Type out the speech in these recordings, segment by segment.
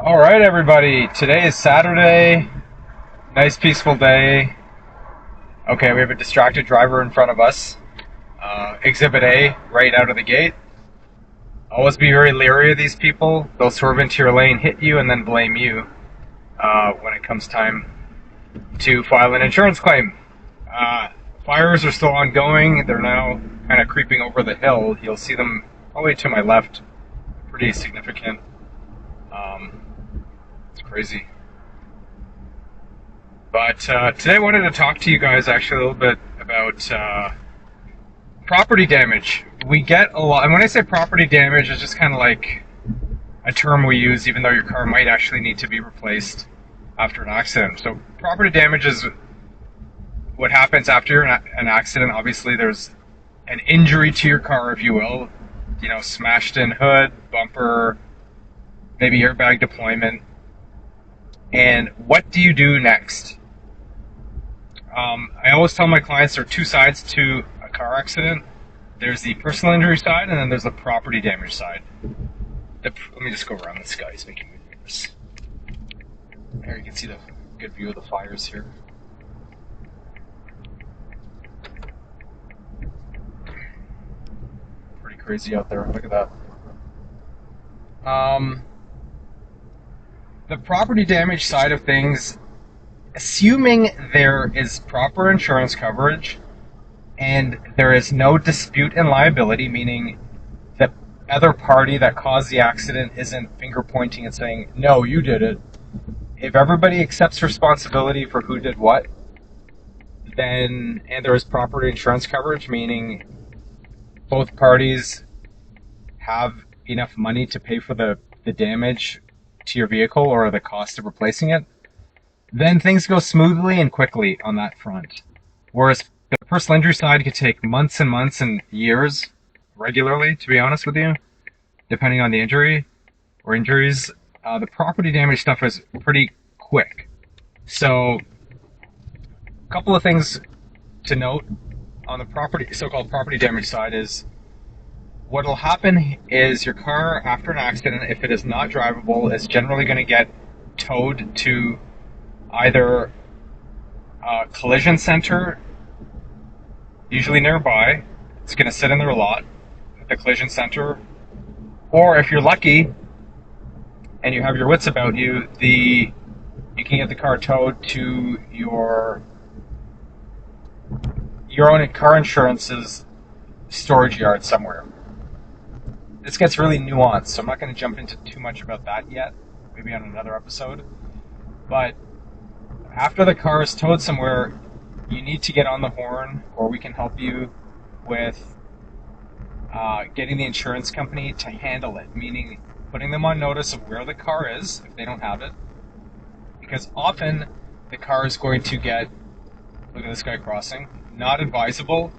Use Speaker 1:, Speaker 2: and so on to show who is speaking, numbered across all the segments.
Speaker 1: All right, everybody. Today is Saturday. Nice, peaceful day. Okay, we have a distracted driver in front of us. Exhibit A, right out of the gate. Always be very leery of these people. They'll swerve into your lane, hit you, and then blame you when it comes time to file an insurance claim. Fires are still ongoing. They're now kind of creeping over the hill. You'll see them all the way to my left. Pretty significant. It's crazy. But today I wanted to talk to you guys actually a little bit about property damage. We get a lot, and when I say property damage, it's just kind of like a term we use even though your car might actually need to be replaced after an accident. So property damage is what happens after an accident. Obviously there's an injury to your car, if you will, smashed in hood, bumper, maybe airbag deployment. And what do you do next? I always tell my clients there are two sides to a car accident. There's the personal injury side, and then there's the property damage side. Let me just go around this guy. He's making me nervous. There you can see the good view of the fires here. Pretty crazy out there. Look at that. The property damage side of things, assuming there is proper insurance coverage and there is no dispute in liability, meaning the other party that caused the accident isn't finger pointing and saying, no, you did it. If everybody accepts responsibility for who did what, then, and there is proper insurance coverage, meaning both parties have enough money to pay for the damage to your vehicle or the cost of replacing it, then things go smoothly and quickly on that front. Whereas the personal injury side could take months and months and years regularly, to be honest with you, depending on the injury or injuries. The property damage stuff is pretty quick. So a couple of things to note on the so-called property damage side is what will happen is your car, after an accident, if it is not drivable, is generally going to get towed to either a collision center, usually nearby. It's going to sit in their lot at the collision center. Or if you're lucky and you have your wits about you, you can get the car towed to your own car insurance's storage yard somewhere. This gets really nuanced, so I'm not going to jump into too much about that yet, maybe on another episode. But after the car is towed somewhere, you need to get on the horn, or we can help you with getting the insurance company to handle it, meaning putting them on notice of where the car is, if they don't have it. Because often the car is going to get, look at this guy crossing, not advisable.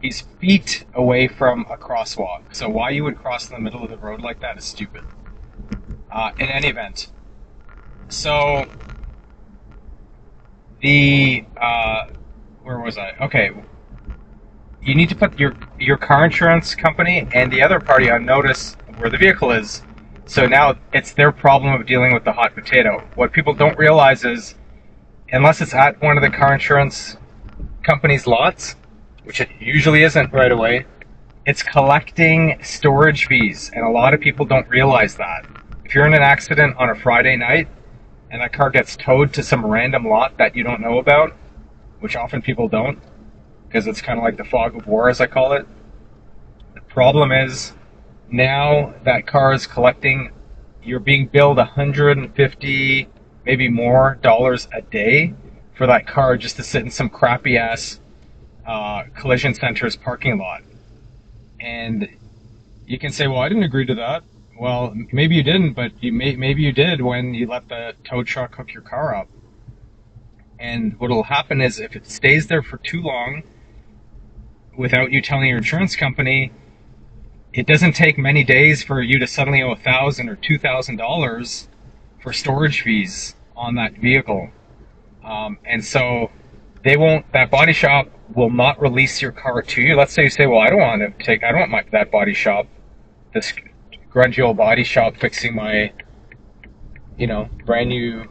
Speaker 1: He's feet away from a crosswalk, so why you would cross in the middle of the road like that is stupid. In any event, so where was I? Okay, you need to put your car insurance company and the other party on notice of where the vehicle is. So now it's their problem of dealing with the hot potato. What people don't realize is, unless it's at one of the car insurance company's lots, which it usually isn't right away, it's collecting storage fees, and a lot of people don't realize that. If you're in an accident on a Friday night and that car gets towed to some random lot that you don't know about, which often people don't, because it's kind of like the fog of war, as I call it. The problem is, now that car is collecting, you're being billed $150, maybe more dollars a day for that car just to sit in some crappy ass collision center's parking lot. And you can say, well, I didn't agree to that. Well, maybe you didn't, but maybe you did when you let the tow truck hook your car up. And what will happen is, if it stays there for too long without you telling your insurance company, it doesn't take many days for you to suddenly owe $1,000 or $2,000 for storage fees on that vehicle. And so that body shop will not release your car to you. Let's say you say, well, I don't want that body shop, this grungy old body shop fixing my brand new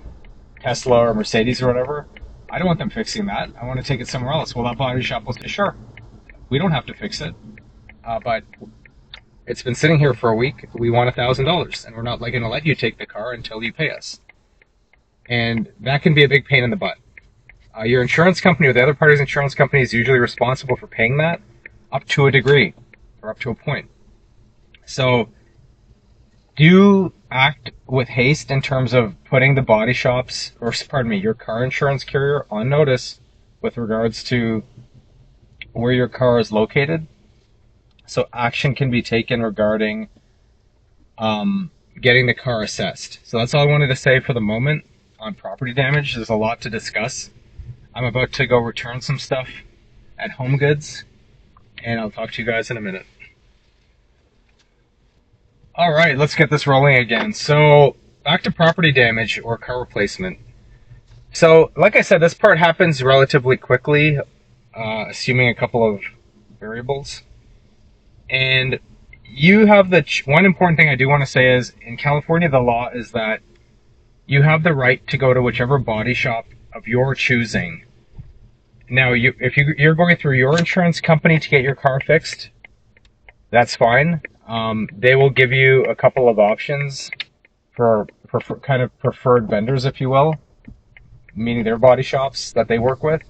Speaker 1: Tesla or Mercedes or whatever, I don't want them fixing that. I want to take it somewhere else. Well, that body shop will say, sure, we don't have to fix it, but it's been sitting here for a week. We want $1,000, and we're not going to let you take the car until you pay us. And that can be a big pain in the butt. Your insurance company or the other party's insurance company is usually responsible for paying that up to a degree or up to a point. So do act with haste in terms of putting the body shops, or pardon me, your car insurance carrier on notice with regards to where your car is located. So action can be taken regarding getting the car assessed. So that's all I wanted to say for the moment on property damage. There's a lot to discuss. I'm about to go return some stuff at Home Goods, and I'll talk to you guys in a minute. All right, let's get this rolling again. So back to property damage or car replacement. So like I said, this part happens relatively quickly, assuming a couple of variables. And you have one important thing I do want to say is in California, the law is that you have the right to go to whichever body shop of your choosing. Now, if you're going through your insurance company to get your car fixed, that's fine. They will give you a couple of options for kind of preferred vendors, if you will, meaning their body shops that they work with.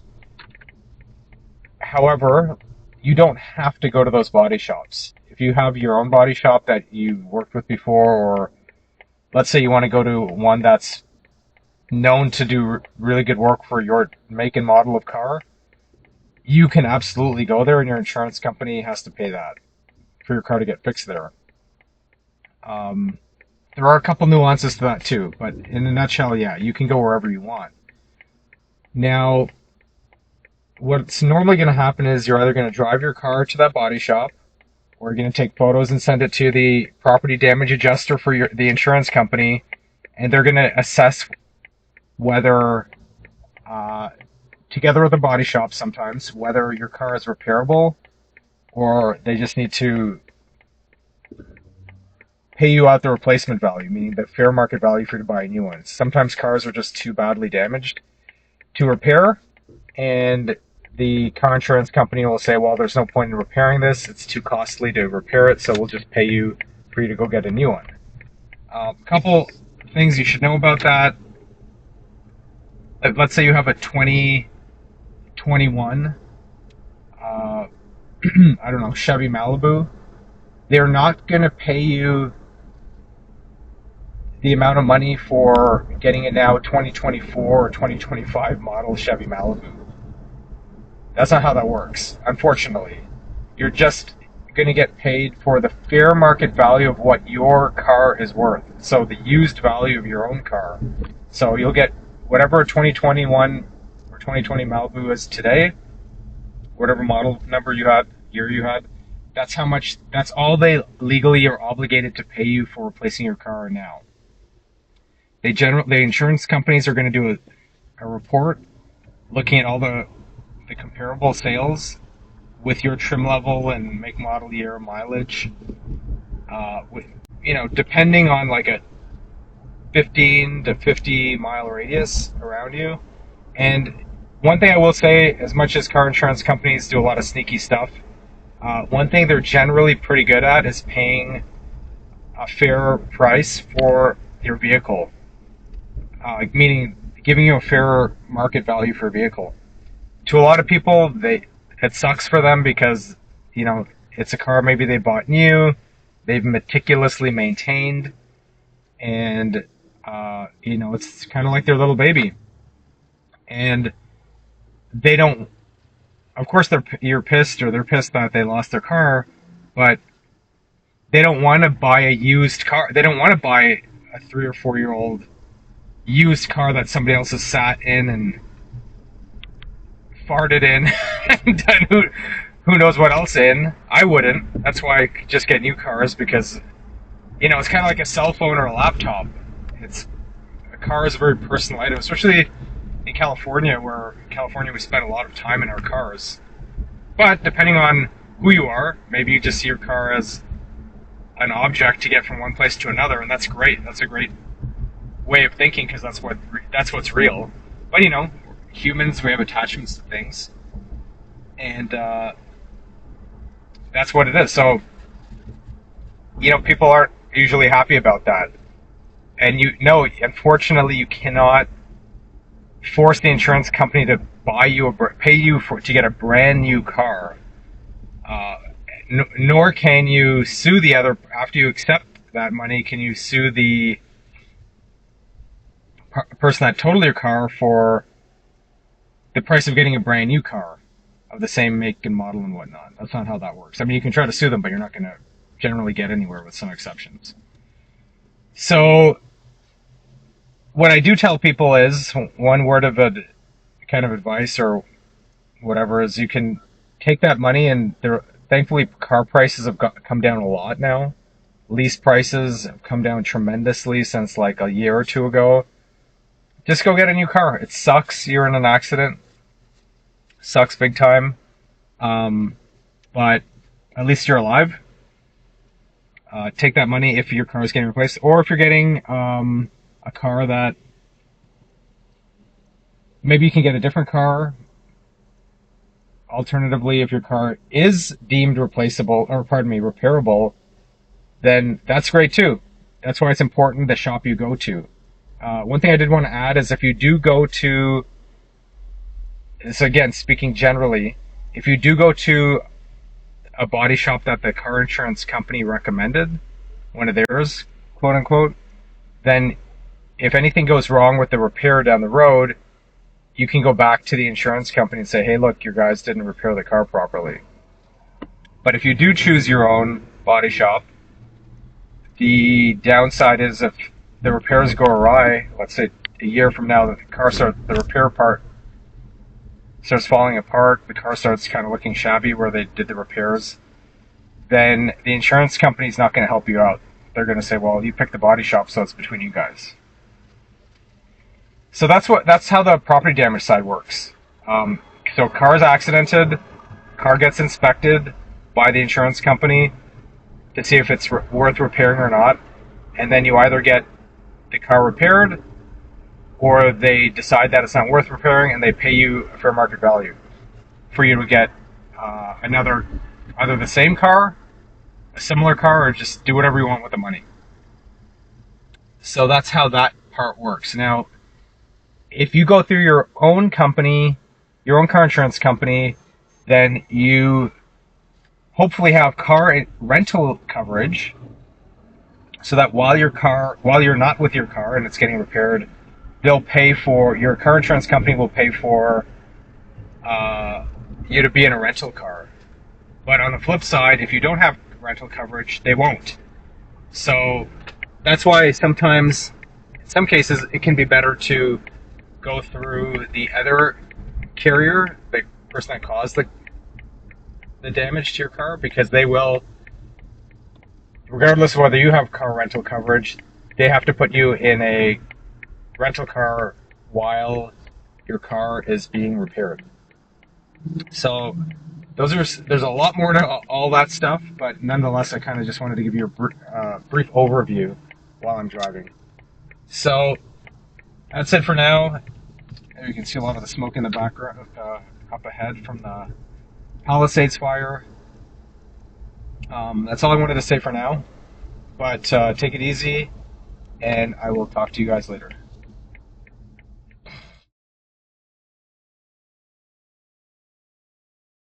Speaker 1: However, you don't have to go to those body shops. If you have your own body shop that you worked with before, or let's say you want to go to one that's known to do really good work for your make and model of car, you can absolutely go there, and your insurance company has to pay that for your car to get fixed there. There are a couple nuances to that too, but in a nutshell, yeah, you can go wherever you want. Now, what's normally going to happen is you're either going to drive your car to that body shop, or you're going to take photos and send it to the property damage adjuster for the insurance company, and they're going to assess whether, together with the body shop sometimes, whether your car is repairable, or they just need to pay you out the replacement value, meaning the fair market value for you to buy a new one. Sometimes cars are just too badly damaged to repair, and the car insurance company will say, well, there's no point in repairing this. It's too costly to repair it, so we'll just pay you for you to go get a new one. A couple things you should know about that. Let's say you have a 2021 I don't know, Chevy Malibu. They're not going to pay you the amount of money for getting a now 2024 or 2025 model Chevy Malibu. That's not how that works, unfortunately. You're just going to get paid for the fair market value of what your car is worth. So the used value of your own car. So you'll get whatever a 2021 or 2020 Malibu is today, whatever model number you had, year you had, that's all they legally are obligated to pay you for replacing your car now. The insurance companies are going to do a report looking at all the comparable sales with your trim level and make, model, year, mileage, depending on like a 15 to 50 mile radius around you. And one thing I will say, as much as car insurance companies do a lot of sneaky stuff, one thing they're generally pretty good at is paying a fair price for your vehicle, meaning giving you a fair market value for a vehicle. To a lot of people, it sucks for them because, it's a car maybe they bought new, they've meticulously maintained, and, it's kind of like their little baby. And they don't, of course you're pissed, or they're pissed that they lost their car, but they don't want to buy a used car. They don't want to buy a 3 or 4 year old used car that somebody else has sat in and farted in and done who knows what else in. I wouldn't. That's why I just get new cars, because it's kind of like a cell phone or a laptop. A car is a very personal item, especially in California, we spend a lot of time in our cars. But depending on who you are, maybe you just see your car as an object to get from one place to another, and that's great. That's a great way of thinking because that's what's real. But you know, humans, we have attachments to things, and that's what it is. So you know, people aren't usually happy about that, and you know, unfortunately, you cannot force the insurance company to pay you to get a brand new car. Nor can you sue the other after you accept that money. Can you sue the person that totaled your car for the price of getting a brand new car of the same make and model and whatnot? That's not how that works. I mean, you can try to sue them, but you're not going to generally get anywhere, with some exceptions. So what I do tell people is, one word of kind of advice or whatever, is you can take that money, and thankfully car prices have come down a lot now. Lease prices have come down tremendously since like a year or two ago. Just go get a new car. It sucks you're in an accident. Sucks big time. But at least you're alive. Take that money if your car is getting replaced, or if you're getting a car that maybe you can get a different car. Alternatively, if your car is deemed repairable, then that's great too. That's why it's important the shop you go to. One thing I did want to add is, if you do go to, this again speaking generally, if you do go to a body shop that the car insurance company recommended, one of theirs, quote unquote, then if anything goes wrong with the repair down the road, you can go back to the insurance company and say, hey, look, your guys didn't repair the car properly. But if you do choose your own body shop, the downside is, if the repairs go awry, let's say a year from now, the repair part starts falling apart, the car starts kind of looking shabby where they did the repairs, then the insurance company's not going to help you out. They're going to say, well, you picked the body shop, so it's between you guys. So that's how the property damage side works. So car's accidented, car gets inspected by the insurance company to see if it's worth repairing or not, and then you either get the car repaired, or they decide that it's not worth repairing and they pay you a fair market value for you to get either the same car, a similar car, or just do whatever you want with the money. So that's how that part works. Now, if you go through your own company, your own car insurance company, then you hopefully have car rental coverage, so that while you're not with your car and it's getting repaired, your car insurance company will pay for you to be in a rental car. But on the flip side, if you don't have rental coverage, they won't. So that's why sometimes, in some cases, it can be better to go through the other carrier, the person that caused the damage to your car, because they will, regardless of whether you have car rental coverage, they have to put you in a rental car while your car is being repaired. So there's a lot more to all that stuff, but nonetheless, I kind of just wanted to give you a brief overview while I'm driving. So that's it for now. You can see a lot of the smoke in the background up ahead from the Palisades fire. That's all I wanted to say for now, but take it easy, and I will talk to you guys later.